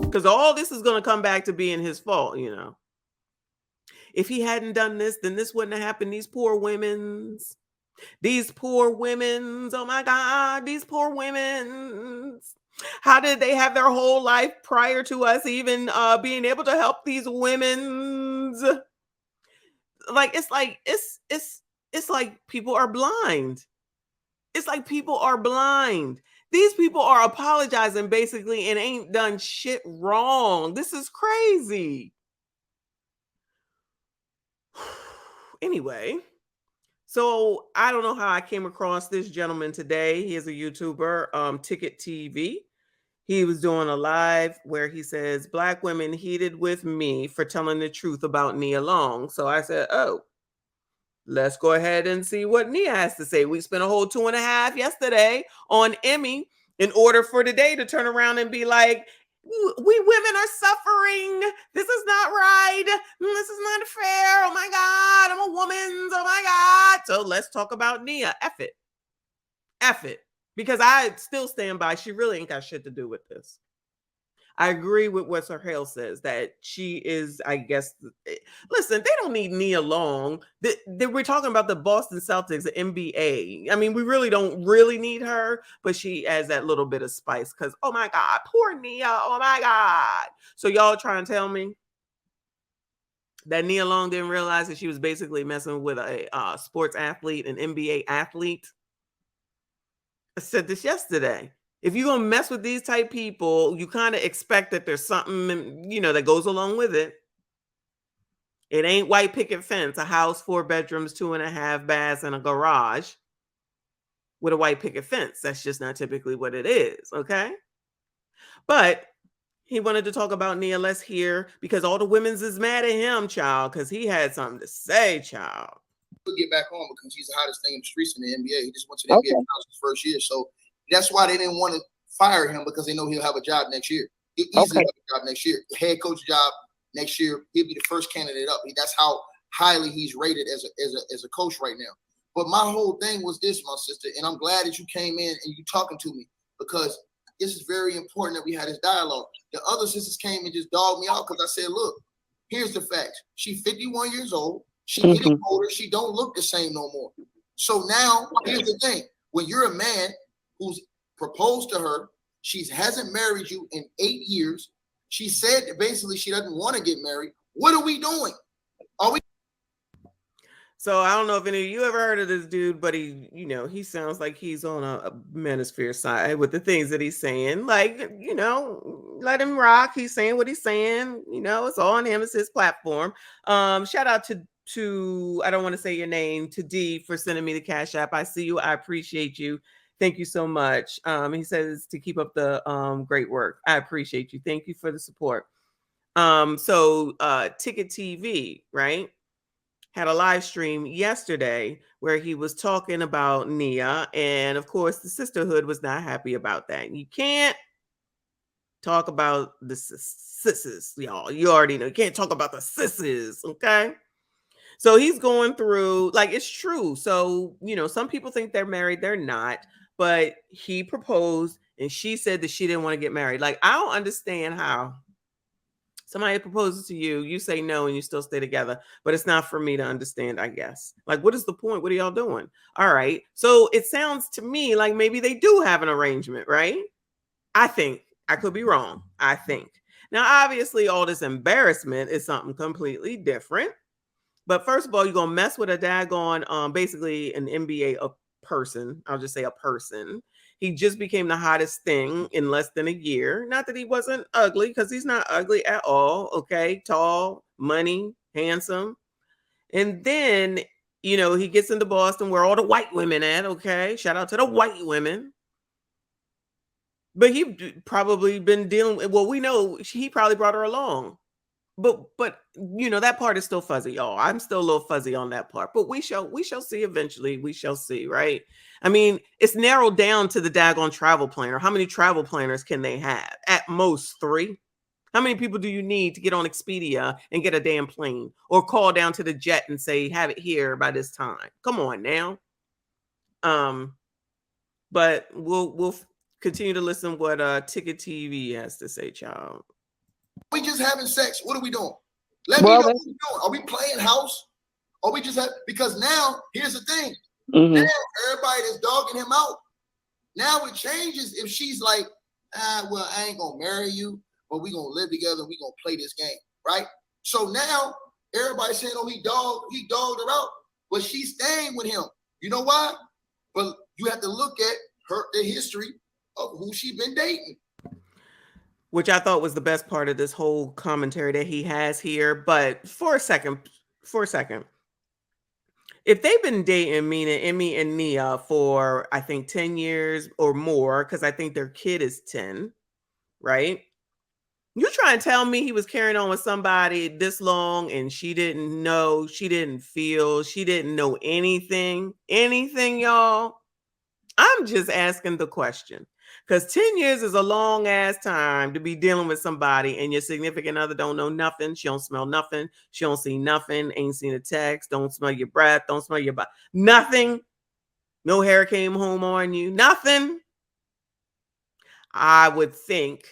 Because all this is going to come back to being his fault, you know. If he hadn't done this, then this wouldn't have happened. These poor women's. These poor women's. Oh my God, these poor women's. How did they have their whole life prior to us even being able to help these women's? It's like people are blind. It's like people are blind. These people are apologizing basically and ain't done shit wrong. This is crazy. Anyway, so I don't know how I came across this gentleman today. He is a YouTuber, Ticket TV. He was doing a live where he says, Black women heated with me for telling the truth about Nia Long. So I said, oh, let's go ahead and see what Nia has to say. We spent a whole 2.5 yesterday on Emmy in order for today to turn around and be like, we women are suffering. This is not right. This is not fair. Oh my God, I'm a woman. Oh my God. So let's talk about Nia. F it. F it. Because I still stand by, she really ain't got shit to do with this. I agree with what Sir Hale says, that she is, I guess, listen, they don't need Nia Long. We're talking about the Boston Celtics, the NBA. I mean, we really don't really need her, but she adds that little bit of spice because, oh my God, poor Nia. Oh my God. So y'all trying to tell me that Nia Long didn't realize that she was basically messing with a sports athlete, an NBA athlete? I said this yesterday. If you're gonna mess with these type people, you kind of expect that there's something, you know, that goes along with it. It ain't white picket fence, a house, 4 bedrooms, 2.5 baths, and a garage with a white picket fence. That's just not typically what it is, okay? But he wanted to talk about Nia. Let's hear, because all the women's is mad at him, child, because he had something to say, child. He'll get back on because he's the hottest thing in the streets in the NBA. He just went to the NBA his first year, so that's why they didn't want to fire him, because they know he'll have a job next year. He'll easily have a job next year. The head coach job next year, he'll be the first candidate up. That's how highly he's rated as a coach right now. But my whole thing was this, my sister, and I'm glad that you came in and you talking to me, because this is very important that we had this dialogue. The other sisters came and just dogged me out because I said, look, here's the facts. She's 51 years old. She getting older. She don't look the same no more. So now, here's the thing. When you're a man who's proposed to her, she hasn't married you in 8 years. She said that basically she doesn't want to get married. What are we doing? Are we? So I don't know if any of you ever heard of this dude, but he, you know, he sounds like he's on a manosphere side with the things that he's saying. Like, you know, let him rock. He's saying what he's saying. You know, it's all on him. It's his platform. Shout out to I don't want to say your name, to D, for sending me the Cash App. I see you. I appreciate you. Thank you so much. He says to keep up the great work. I appreciate you. Thank you for the support. So Ticket TV, right, had a live stream yesterday where he was talking about Nia. And of course, the sisterhood was not happy about that. You can't talk about the sisses, y'all. You already know. You can't talk about the sisses, okay? So he's going through, like, it's true. So, you know, some people think they're married, they're not. But he proposed and she said that she didn't want to get married. Like, I don't understand how somebody proposes to you, you say no, and you still stay together. But it's not for me to understand, I guess. Like, what is the point? What are y'all doing? All right. So it sounds to me like maybe they do have an arrangement, right? I think. I could be wrong. I think. Now, obviously, all this embarrassment is something completely different. But first of all, you're going to mess with a daggone, basically an NBA person. I'll just say a person. He just became the hottest thing in less than a year. Not that he wasn't ugly, because he's not ugly at all. Okay. Tall, money, handsome. And then, you know, he gets into Boston where all the white women at. Okay. Shout out to the white women. But he probably been dealing with, well, we know he probably brought her along. but you know, that part is still fuzzy, y'all. I'm still a little fuzzy on that part, but we shall see eventually. We shall see, right? I mean, it's narrowed down to the daggone travel planner. How many travel planners can they have? At most 3. How many people do you need to get on Expedia and get a damn plane, or call down to the jet and say have it here by this time? Come on now. But we'll continue to listen what Ticket TV has to say, child. We just having sex. What are we doing? Let me know what we're doing. Are we playing house? Or we just have, because now here's the thing. Now everybody is dogging him out. Now it changes if she's like, well, I ain't gonna marry you, but we gonna live together and we gonna play this game, right? So now everybody's saying, oh, he dogged her out, but she's staying with him. You know why? But you have to look at the history of who she been dating. Which I thought was the best part of this whole commentary that he has here. But for a second, if they've been dating, meaning Emmy and Nia, for I think 10 years or more, because I think their kid is 10, right? You trying to tell me he was carrying on with somebody this long and she didn't know, she didn't feel, she didn't know anything, y'all? I'm just asking the question. Because 10 years is a long ass time to be dealing with somebody and your significant other don't know nothing. She don't smell nothing. She don't see nothing. Ain't seen a text. Don't smell your breath. Don't smell your body. Nothing. No hair came home on you. Nothing. I would think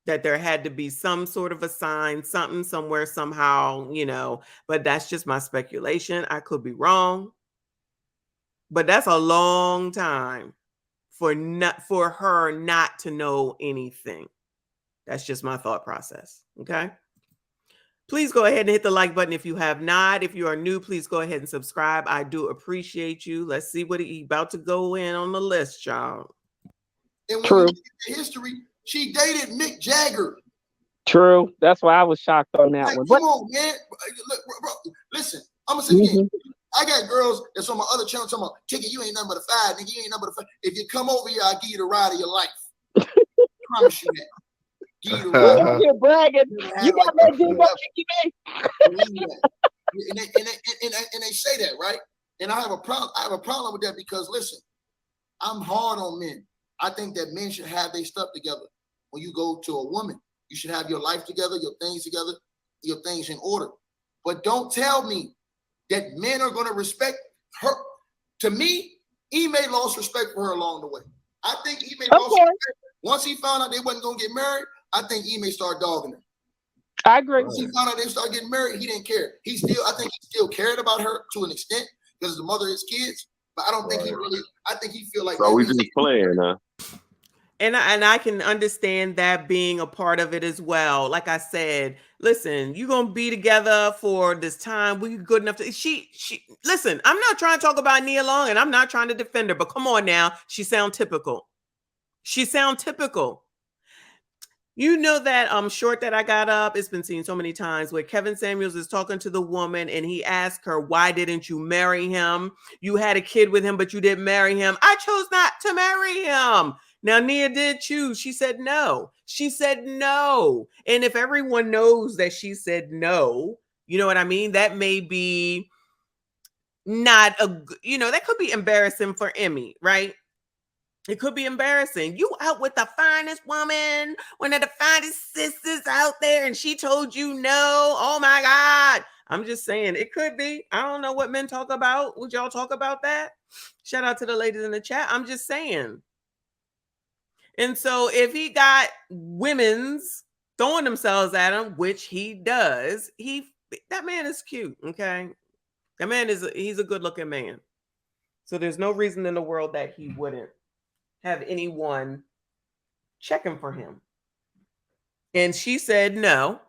that there had to be some sort of a sign, something, somewhere, somehow, you know, but that's just my speculation. I could be wrong. But that's a long time for her not to know anything. That's just my thought process. Okay. Please go ahead and hit the like button if you have not. If you are new, please go ahead and subscribe. I do appreciate you. Let's see what he about to go in on the list, y'all. And when you look at the history, she dated Mick Jagger. True. That's why I was shocked on that one. Come on, man. Look, bro, listen, I'm gonna say again. I got girls that's on my other channel talking about, Ticket, you ain't nothing but a 5, nigga. You ain't nothing but a 5. If you come over here, I'll give you the ride of your life. I promise you that. Give you the ride. You're bragging. You got that deep up, and they say that, right? And I have a problem with that because listen, I'm hard on men. I think that men should have their stuff together. When you go to a woman, you should have your life together, your things in order. But don't tell me that men are going to respect her. To me, Ime lost respect for her along the way. I think Ime lost respect. Once he found out they wasn't going to get married, I think Ime started dogging her. I agree. Once he found out they started getting married, he didn't care. I think he still cared about her to an extent because the mother of his kids. But I don't think I think he feel like. So we just playing, huh? And I can understand that being a part of it as well. Like I said, listen, you're gonna be together for this time. We good enough to she listen, I'm not trying to talk about Nia Long and I'm not trying to defend her, but come on now, she sound typical. You know that short that I got up, it's been seen so many times where Kevin Samuels is talking to the woman and he asked her, why didn't you marry him? You had a kid with him, but you didn't marry him. I chose not to marry him. Now, Nia did choose. She said no. And if everyone knows that she said no, you know what I mean? That may be not that could be embarrassing for Emmy, right? It could be embarrassing. You out with the finest woman, one of the finest sisters out there, and she told you no. Oh my God. I'm just saying it could be. I don't know what men talk about. Would y'all talk about that? Shout out to the ladies in the chat. I'm just saying. And so if he got women's throwing themselves at him, which he does, that man is cute. Okay. That man he's a good looking man. So there's no reason in the world that he wouldn't have anyone checking for him. And she said no.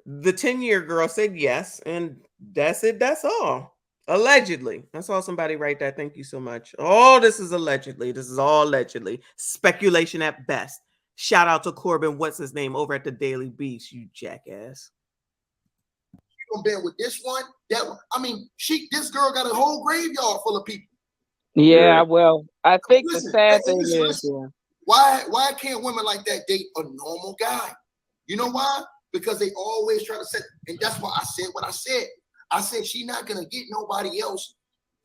The 10-year girl said yes. And that's it. That's all. Allegedly. I saw somebody write that. Thank you so much. Oh, this is allegedly. This is all allegedly. Speculation at best. Shout out to Corbin. What's his name over at the Daily Beast, you jackass. You gonna bet with this one? That one. I mean, this girl got a whole graveyard full of people. Yeah, well, I think the sad thing is, why can't women like that date a normal guy? You know why? because they always try to set, and that's why I said what I said. I said she's not gonna get nobody else.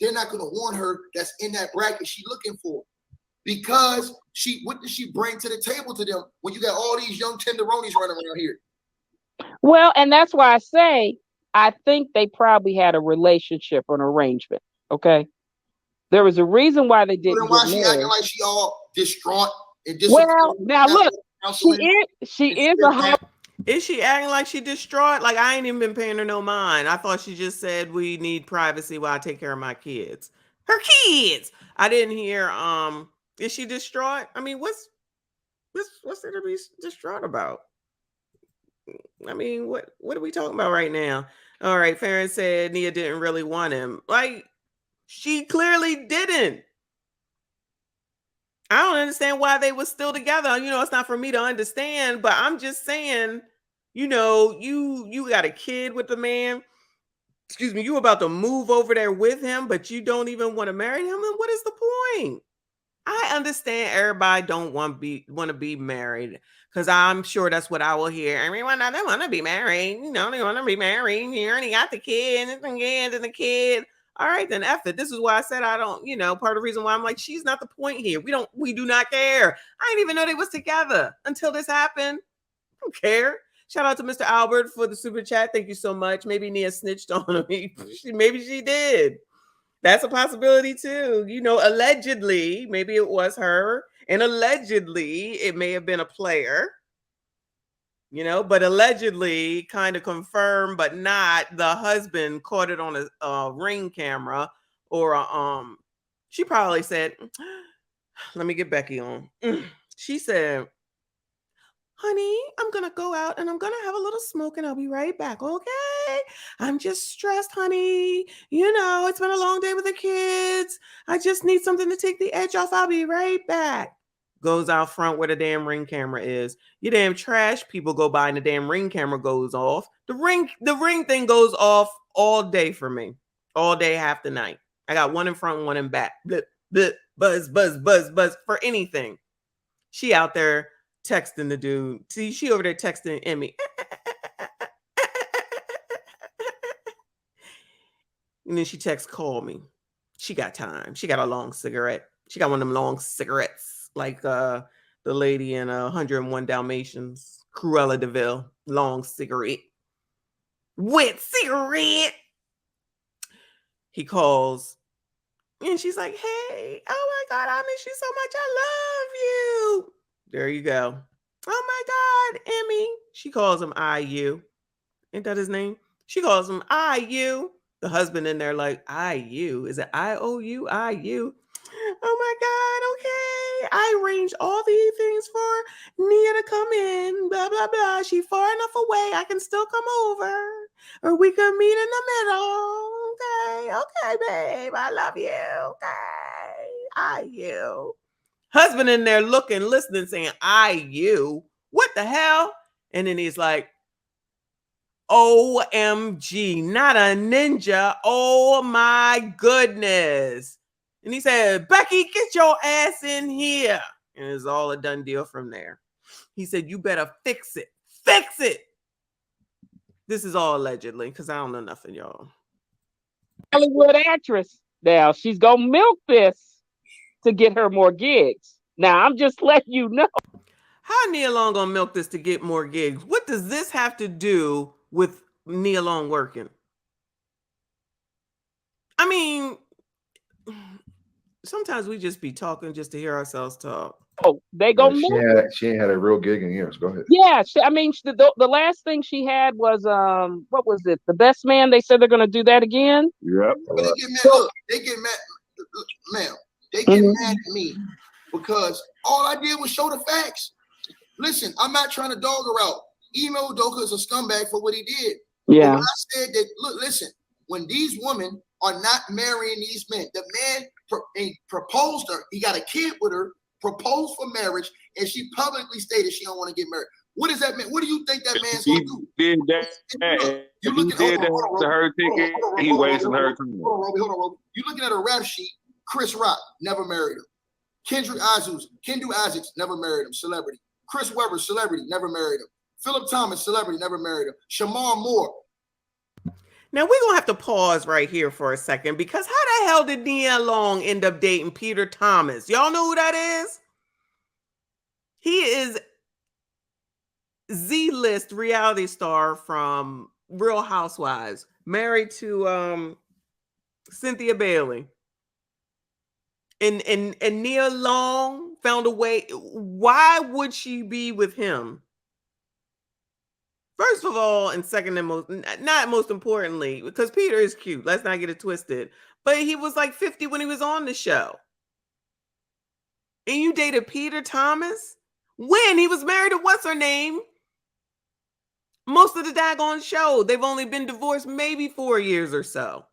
They're not gonna want her that's in that bracket she's looking for. Because what does she bring to the table to them when you got all these young tenderonis running around here? Well, and that's why I say I think they probably had a relationship or an arrangement. Okay. There was a reason why they didn't. Then why she acting like she all distraught and well, now look, she is a. Is she acting like she distraught? Like I ain't even been paying her no mind. I thought she just said we need privacy while I take care of my kids. Her kids. I didn't hear. Is she distraught? I mean, what's there to be distraught about? I mean, what are we talking about right now? All right, Farron said Nia didn't really want him. Like, she clearly didn't. I don't understand why they were still together. You know, it's not for me to understand, but I'm just saying, you know, you got a kid with the man. Excuse me, you about to move over there with him, but you don't even want to marry him. And what is the point? I understand everybody don't want to be married, because I'm sure that's what I will hear. Everyone doesn't want to be married. You know, they want to be married. You already got the kid and the kid. All right, then F it. This is why I said I don't, you know, part of the reason why I'm like, she's not the point here. We do not care. I didn't even know they was together until this happened. I don't care. Shout out to Mr. Albert for the super chat. Thank you so much. Maybe Nia snitched on me. Maybe she did. That's a possibility too. You know, allegedly, maybe it was her, and allegedly it may have been a player. You know, but allegedly kind of confirmed, but not. The husband caught it on a ring camera, or she probably said, let me get Becky on. She said, honey, I'm going to go out and I'm going to have a little smoke and I'll be right back. Okay. I'm just stressed, honey. You know, it's been a long day with the kids. I just need something to take the edge off. I'll be right back. Goes out front where the damn ring camera is. You damn trash people go by and the damn ring camera goes off. The ring thing goes off all day for me. All day, half the night. I got one in front and one in back. Blip, blip, buzz, buzz, buzz, buzz for anything. She out there texting the dude. See, she over there texting Emmy. And then she texts, call me. She got time. She got a long cigarette. She got one of them long cigarettes. Like the lady in 101 Dalmatians, Cruella DeVille, long cigarette. Wet cigarette. He calls and she's like, hey, oh my God, I miss you so much. I love you. There you go. Oh my God, Emmy. She calls him IU. Ain't that his name? She calls him IU. The husband in there like, IU. Is it IOU? IU? Oh my God, okay. I arranged all the things for Nia to come in, blah, blah, blah. She far enough away, I can still come over. Or we can meet in the middle. Okay, babe, I love you. Okay, IU. Husband in there looking, listening, saying, IU. What the hell? And then he's like, OMG, not a ninja. Oh my goodness. And he said, Becky, get your ass in here. And it's all a done deal from there. He said, you better fix it. Fix it. This is all allegedly, because I don't know nothing, y'all. Hollywood actress. Now she's going to milk this to get her more gigs. Now, I'm just letting you know. How Nia Long going to milk this to get more gigs? What does this have to do with Nia Long working? I mean, sometimes we just be talking just to hear ourselves talk. Oh, they go. She ain't had a real gig in years. Go ahead. Yeah, I mean, the last thing she had was what was it? The Best Man. They said they're going to do that again. Yep. But they get mad. Look, they get mad, ma'am. They get mad at me because all I did was show the facts. Listen, I'm not trying to dog her out. Emo Udoka is a scumbag for what he did. Yeah. But when I said that, look, listen, when these women are not marrying these men, the man proposed her. He got a kid with her, proposed for marriage, and she publicly stated she don't want to get married. What does that mean? What do you think that man's going to do? Did that? You looking at her ticket? He wasting her time. Hold on, Roby. You looking at a rap sheet? Chris Rock never married him. Kendu Isaacs never married him. Celebrity. Chris Webber, celebrity, never married him. Philip Thomas, celebrity, never married him. Shamar Moore. Now we're gonna have to pause right here for a second because how the hell did Nia Long end up dating Peter Thomas? Y'all know who that is? He is Z-list reality star from Real Housewives, married to Cynthia Bailey. And Nia Long found a way. Why would she be with him? First of all, and second and not most importantly, because Peter is cute. Let's not get it twisted. But he was like 50 when he was on the show. And you dated Peter Thomas? When? He was married to what's her name? Most of the daggone show. They've only been divorced maybe 4 years or so.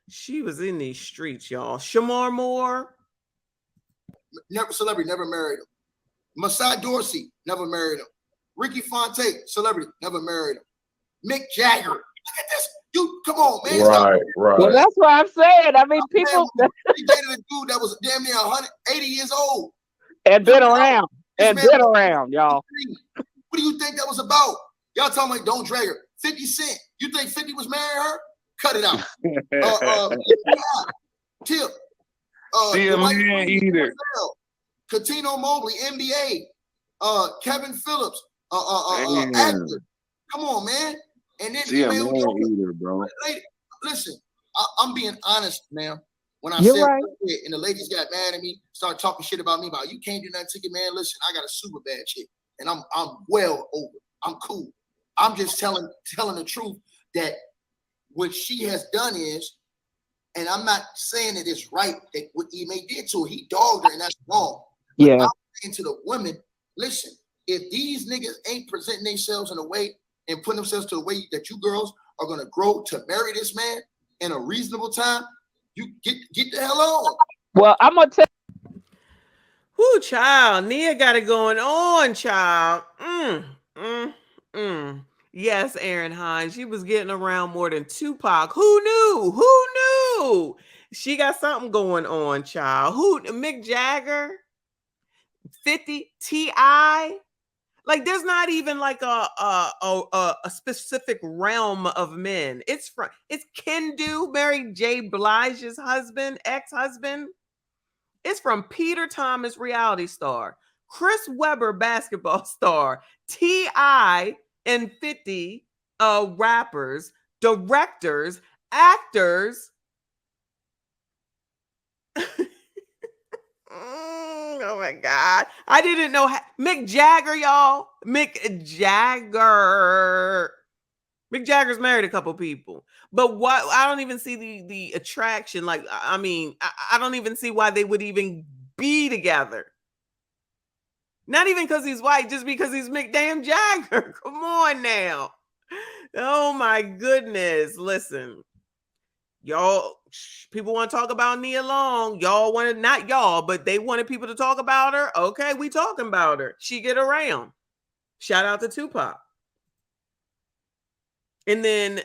She was in these streets, y'all. Shamar Moore. Never celebrity, never married him. Masai Dorsey, never married him. Ricky Fontaine, celebrity, never married him. Mick Jagger. Look at this. Dude, come on, man. Right. Well, that's what I'm saying. I mean, people. He dated a dude that was damn near 180 years old. And been around. And been around, y'all. What do you think that was about? Y'all talking like don't drag her. 50 Cent. You think 50 was marrying her? Cut it out. Tip. See a man either. Katino Mobley, NBA. Kevin Phillips. Actor. Come on, man. And then see a man either, bro. Listen, I'm being honest, man. When I You're said right. and the ladies got mad at me, started talking shit about me about you can't do nothing to it, man. Listen, I got a super bad chick, and I'm well over. I'm cool. I'm just telling the truth that what she has done is, and I'm not saying that it's right that what Ime did to her. He dogged her, and that's wrong. But Yeah. I'm saying to the women, listen, if these niggas ain't presenting themselves in a way and putting themselves to the way that you girls are gonna grow to marry this man in a reasonable time, you get the hell on. Well, I'm gonna tell. Whoo, child. Nia got it going on, child. Yes, Aaron Hines. She was getting around more than Tupac. Who knew? Who knew? She got something going on, child. Who? Mick Jagger? 50 T.I.? Like, there's not even like a specific realm of men. It's Kendu, married Jay Blige's husband, ex-husband. It's from Peter Thomas, reality star, Chris Webber, basketball star, T.I. and 50 rappers, directors, actors. Oh my God. I didn't know Mick Jagger, y'all. Mick Jagger's married a couple people. But what I don't even see the attraction. Like, I mean, I don't even see why they would even be together. Not even because he's white, just because he's Mick damn Jagger. Come on now. Oh my goodness. Listen. Y'all, people want to talk about Nia Long. Y'all wanted, not y'all, but they wanted people to talk about her. Okay, we talking about her. She get around. Shout out to Tupac. And then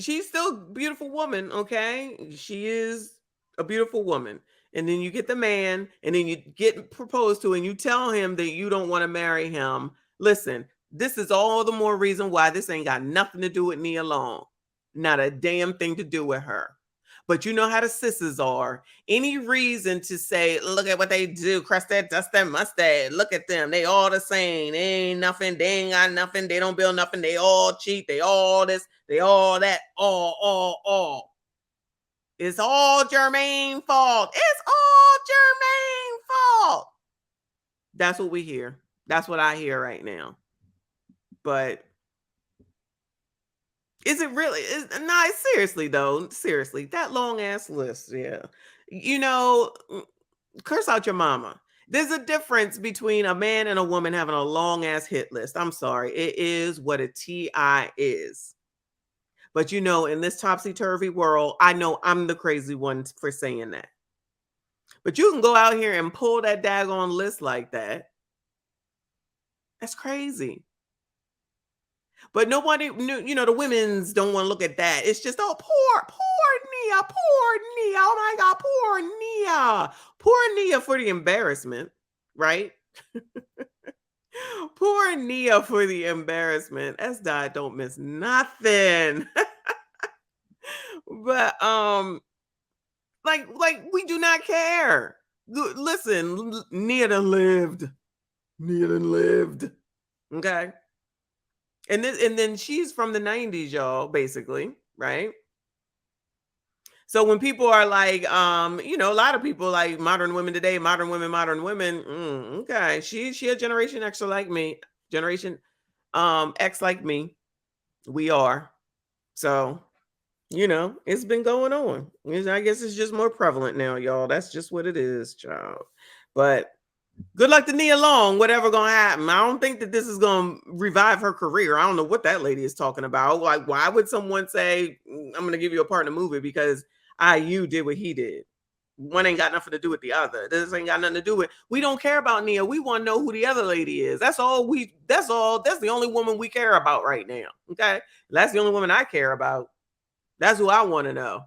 she's still a beautiful woman, okay? She is a beautiful woman. And then you get the man, and then you get proposed to, and you tell him that you don't want to marry him. Listen, this is all the more reason why this ain't got nothing to do with Nia Long. Not a damn thing to do with her. But you know how the sisters are. Any reason to say, look at what they do, crust that, dust that, mustache. Look at them. They all the same. They ain't nothing. They ain't got nothing. They don't build nothing. They all cheat. They all this. They all that. All. It's all Jermaine's fault. It's all Jermaine's fault. That's what we hear. That's what I hear right now. But is it really? Nah, seriously though. Seriously, that long ass list. Yeah, you know, curse out your mama. There's a difference between a man and a woman having a long ass hit list. I'm sorry, it is what a TI is. But you know, in this topsy turvy world, I know I'm the crazy one for saying that. But you can go out here and pull that daggone list like that. That's crazy. But nobody, you know, the women's don't want to look at that. It's just, oh, poor Nia, poor Nia. Oh my God, poor Nia. Poor Nia for the embarrassment, right? Poor Nia for the embarrassment. S. don't miss nothing. But like we do not care. Listen, Nia done lived. Nia done lived. Okay. And then she's from the 90s, y'all, basically, right? So when people are like, a lot of people like modern women today, modern women, okay, she a generation X like me, generation X like me. We are. So, it's been going on. I guess it's just more prevalent now, y'all. That's just what it is, child. But good luck to Nia Long, whatever gonna happen. I don't think that this is gonna revive her career. I don't know what that lady is talking about. Like, why would someone say, I'm gonna give you a part in the movie because IU did what he did? One ain't got nothing to do with the other. This ain't got nothing to do with. We don't care about Nia. We want to know who the other lady is. That's all. That's the only woman we care about right now. Okay. That's the only woman I care about. That's who I want to know.